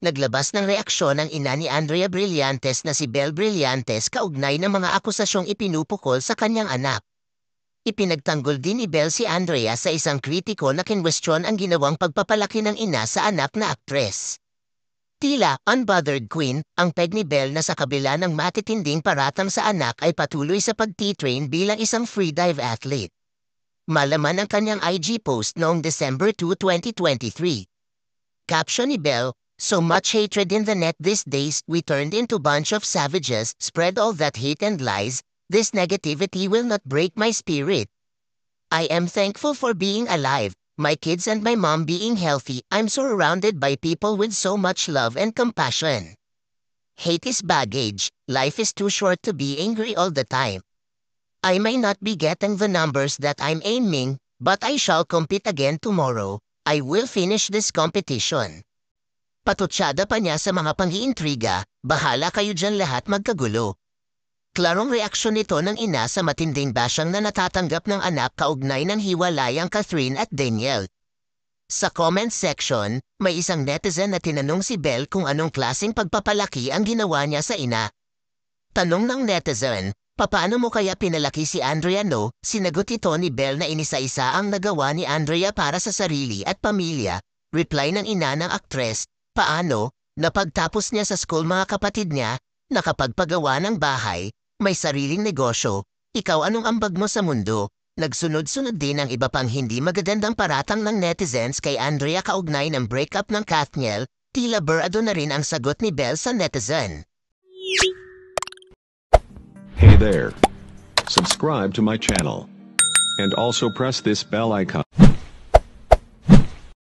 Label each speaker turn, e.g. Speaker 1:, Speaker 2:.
Speaker 1: Naglabas ng reaksyon ang ina ni Andrea Brillantes na si Belle Brillantes kaugnay ng mga akusasyong ipinupukol sa kanyang anak. Ipinagtanggol din ni Belle si Andrea sa isang kritiko na kinwestiyon ang ginawang pagpapalaki ng ina sa anak na aktres. Tila unbothered queen, ang peg ni Belle na sa kabila ng matitinding paratang sa anak ay patuloy sa pagtitrain bilang isang freedive athlete. Malaman ang kanyang IG post noong December 2, 2023. Caption ni Belle, "So much hatred in the net these days, we turned into bunch of savages, spread all that hate and lies. This negativity will not break my spirit. I am thankful for being alive, my kids and my mom being healthy. I'm surrounded by people with so much love and compassion. Hate is baggage. Life is too short to be angry all the time. I may not be getting the numbers that I'm aiming, but I shall compete again tomorrow. I will finish this competition." Patutsada pa niya sa mga pang-iintriga, "Bahala kayo dyan lahat magkagulo." Klarong reaksyon nito ng ina sa matinding bashang na natatanggap ng anak kaugnay ng hiwalayang Catherine at Daniel. Sa comment section, may isang netizen na tinanong si Belle kung anong klaseng pagpapalaki ang ginawa niya sa ina. Tanong ng netizen, "Papaano mo kaya pinalaki si Andrea no?" Sinagot ito ni Belle na inisa-isa ang nagawa ni Andrea para sa sarili at pamilya. Reply ng ina ng aktres, "Paano? Napagtapos niya sa school mga kapatid niya, nakapagpagawa ng bahay, may sariling negosyo. Ikaw anong ambag mo sa mundo?" Nagsunod-sunod din ang iba pang hindi magagandang paratang ng netizens kay Andrea kaugnay ng breakup ng Kathniel. Tila burado na rin ang sagot ni Belle sa netizen.
Speaker 2: Hey there. Subscribe to my channel. And also press this bell icon.